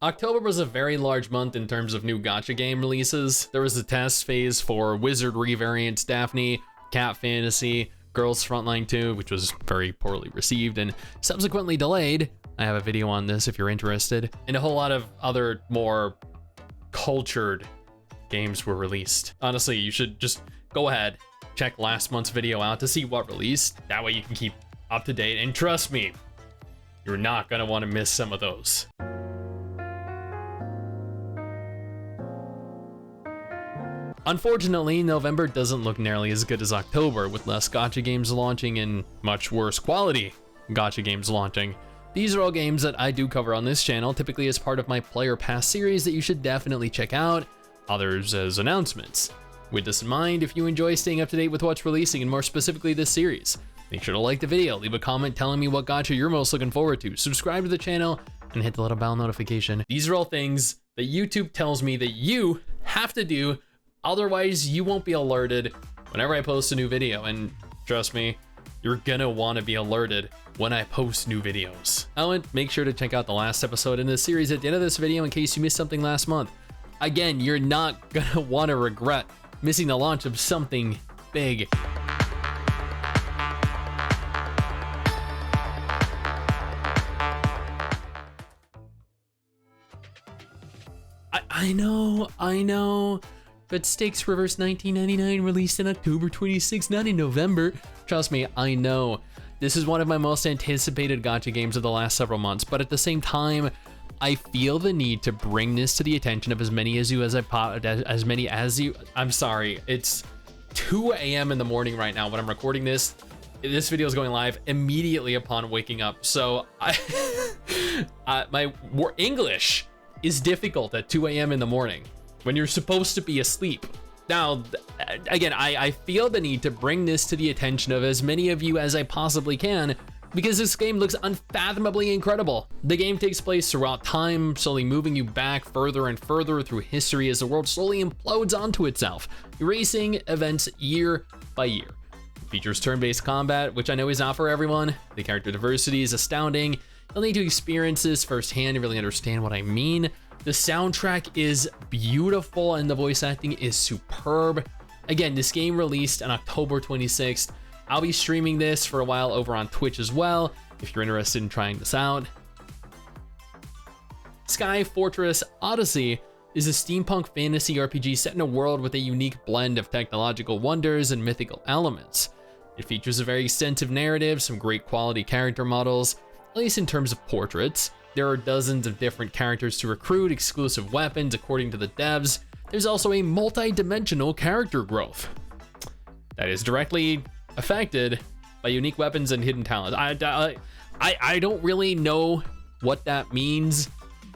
October was a very large month in terms of new gacha game releases. There was a test phase for Wizardry variants Daphne, Cat Fantasy, Girls Frontline 2, which was very poorly received and subsequently delayed. I have a video on this if you're interested. And a whole lot of other more cultured games were released. Honestly, you should just go ahead, check last month's video out to see what released. That way you can keep up to date. And trust me, you're not gonna want to miss some of those. Unfortunately, November doesn't look nearly as good as October, with less gacha games launching and much worse quality gacha games launching. These are all games that I do cover on this channel, typically as part of my Player Pass series that you should definitely check out, others as announcements. With this in mind, if you enjoy staying up to date with what's releasing, and more specifically this series, make sure to like the video, leave a comment telling me what gacha you're most looking forward to, subscribe to the channel, and hit the little bell notification. These are all things that YouTube tells me that you have to do, otherwise you won't be alerted whenever I post a new video, and trust me, you're gonna want to be alerted when I post new videos. Oh, and make sure to check out the last episode in this series at the end of this video in case you missed something last month. Again, you're not gonna want to regret missing the launch of something big. I know, but Stix Reverse 1999 released on October 26th, not in November. Trust me, I know. This is one of my most anticipated gacha games of the last several months, but at the same time, I feel the need to bring this to the attention of as many as you. I'm sorry, it's 2 a.m. in the morning right now when I'm recording this. This video is going live immediately upon waking up, so my English is difficult at 2 a.m. in the morning when you're supposed to be asleep. Now, again, I feel the need to bring this to the attention of as many of you as I possibly can, because this game looks unfathomably incredible. The game takes place throughout time, slowly moving you back further and further through history as the world slowly implodes onto itself, erasing events year by year. It features turn-based combat, which I know is not for everyone. The character diversity is astounding. You'll need to experience this firsthand to really understand what I mean. The soundtrack is beautiful and the voice acting is superb. Again, this game released on October 26th. I'll be streaming this for a while over on Twitch as well, if you're interested in trying this out. Sky Fortress Odyssey is a steampunk fantasy RPG set in a world with a unique blend of technological wonders and mythical elements. It features a very extensive narrative, some great quality character models, at least in terms of portraits. There are dozens of different characters to recruit, exclusive weapons according to the devs. There's also a multi-dimensional character growth that is directly affected by unique weapons and hidden talents. I don't really know what that means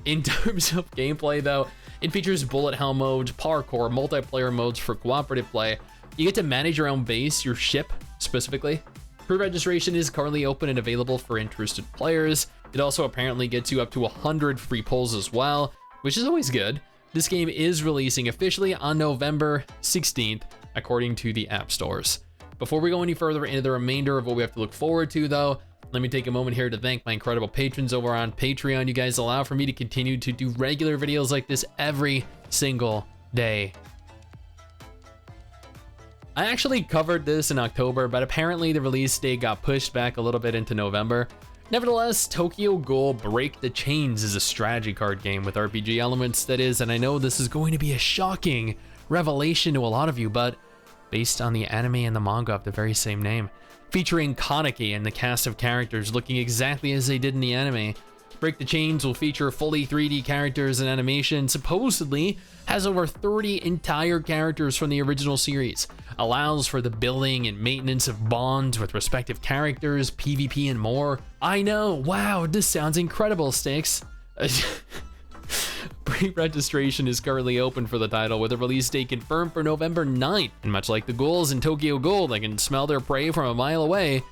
in terms of gameplay though. It features bullet hell modes, parkour, multiplayer modes for cooperative play. You get to manage your own base, your ship specifically. Pre-registration is currently open and available for interested players. It also apparently gets you up to 100 free pulls as well, which is always good. This game is releasing officially on November 16th, according to the app stores. Before we go any further into the remainder of what we have to look forward to though, let me take a moment here to thank my incredible patrons over on Patreon. You guys allow for me to continue to do regular videos like this every single day. I actually covered this in October, but apparently the release date got pushed back a little bit into November. Nevertheless, Tokyo Ghoul Break the Chains is a strategy card game with RPG elements that is, and I know this is going to be a shocking revelation to a lot of you, but based on the anime and the manga of the very same name, featuring Chronicle and the cast of characters looking exactly as they did in the anime. Break the Chains will feature fully 3D characters and animation, supposedly has over 30 entire characters from the original series, allows for the building and maintenance of bonds with respective characters, PvP and more. I know, wow, this sounds incredible, Stix. Pre-registration is currently open for the title with a release date confirmed for November 9th. And much like the ghouls in Tokyo Ghoul that can smell their prey from a mile away,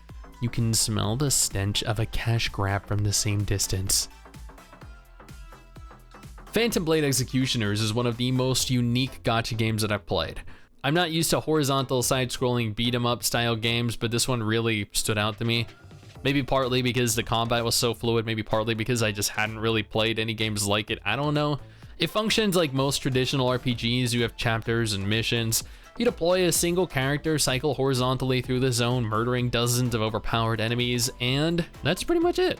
you can smell the stench of a cash grab from the same distance. Phantom Blade Executioners is one of the most unique gacha games that I've played. I'm not used to horizontal side-scrolling beat-em-up style games, but this one really stood out to me. Maybe partly because the combat was so fluid, maybe partly because I just hadn't really played any games like it. I don't know. It functions like most traditional RPGs. You have chapters and missions. You deploy a single character, cycle horizontally through the zone, murdering dozens of overpowered enemies, and that's pretty much it.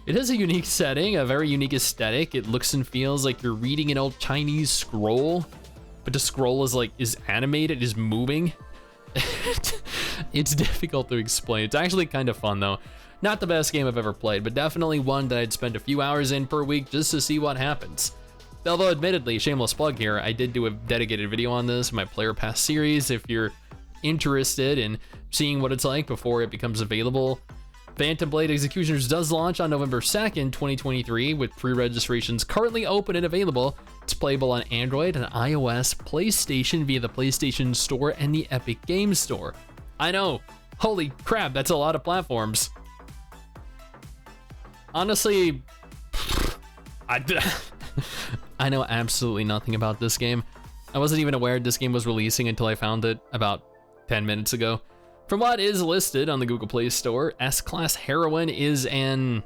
It has a unique setting, a very unique aesthetic. It looks and feels like you're reading an old Chinese scroll, but the scroll is animated, is moving. It's difficult to explain. It's actually kind of fun though. Not the best game I've ever played, but definitely one that I'd spend a few hours in per week just to see what happens. Although admittedly, shameless plug here, I did do a dedicated video on this in my Player Pass series if you're interested in seeing what it's like before it becomes available. Phantom Blade Executioners does launch on November 2nd, 2023, with pre-registrations currently open and available. It's playable on Android and iOS, PlayStation via the PlayStation Store and the Epic Games Store. I know, holy crap, that's a lot of platforms. Honestly, I know absolutely nothing about this game. I wasn't even aware this game was releasing until I found it about 10 minutes ago. From what is listed on the Google Play Store, S-Class Heroine is an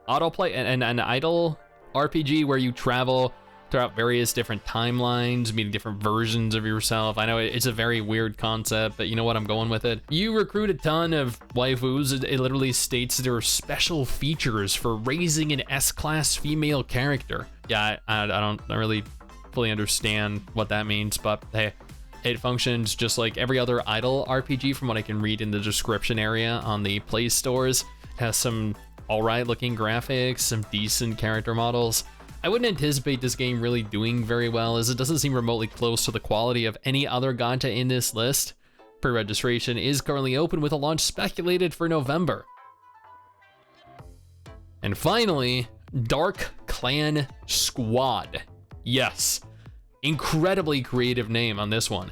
autoplay, an idle RPG where you travel throughout various different timelines, meeting different versions of yourself. I know it's a very weird concept, but you know what, I'm going with it. You recruit a ton of waifus. It literally states there are special features for raising an S-Class female character. Yeah, I don't really fully understand what that means, but hey, it functions just like every other idle RPG from what I can read in the description area on the Play Stores. It has some alright looking graphics, some decent character models. I wouldn't anticipate this game really doing very well, as it doesn't seem remotely close to the quality of any other gacha in this list. Pre-registration is currently open with a launch speculated for November. And finally, Dark Clan Squad. Yes, incredibly creative name on this one.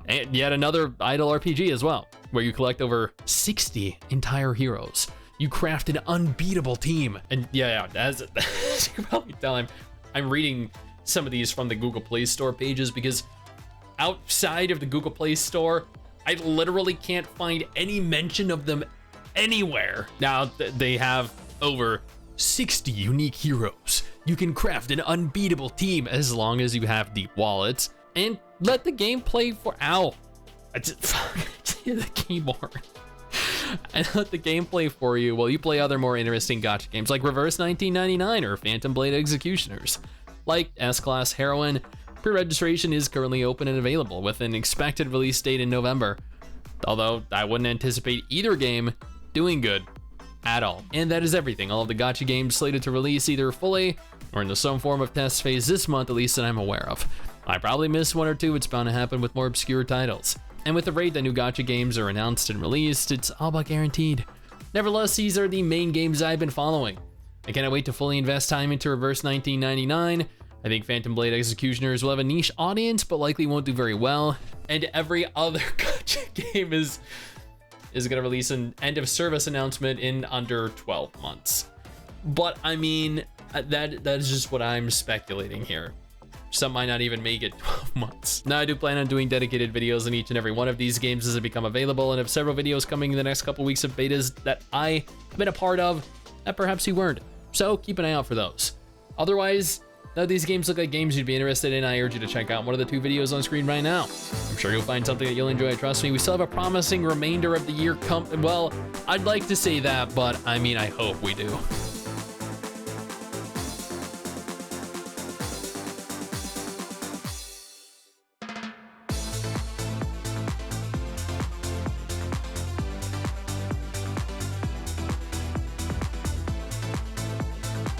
And yet another idle RPG as well, where you collect over 60 entire heroes. You craft an unbeatable team. And yeah, as you can probably tell, I'm reading some of these from the Google Play Store pages, because outside of the Google Play Store, I literally can't find any mention of them anywhere. Now, they have over 60 unique heroes. You can craft an unbeatable team as long as you have deep wallets, and let the game play for the keyboard. And let the gameplay for you while you play other more interesting gacha games like Reverse 1999 or Phantom Blade Executioners. Like S-Class Heroine, pre-registration is currently open and available with an expected release date in November. Although I wouldn't anticipate either game doing good at all. And that is everything. All of the gacha games slated to release either fully or in some form of test phase this month, at least that I'm aware of. I probably missed one or two. It's bound to happen with more obscure titles. And with the rate that new gacha games are announced and released, it's all but guaranteed. Nevertheless, these are the main games I've been following. I cannot wait to fully invest time into Reverse 1999. I think Phantom Blade Executioners will have a niche audience, but likely won't do very well. And every other gacha game is gonna release an end of service announcement in under 12 months. But I mean, that is just what I'm speculating here. Some might not even make it 12 months. Now, I do plan on doing dedicated videos on each and every one of these games as they become available, and have several videos coming in the next couple weeks of betas that I have been a part of that perhaps you weren't. So keep an eye out for those. Otherwise, none of these games look like games you'd be interested in. I urge you to check out one of the two videos on screen right now. I'm sure you'll find something that you'll enjoy. Trust me, we still have a promising remainder of the year well, I'd like to say that, but I mean, I hope we do.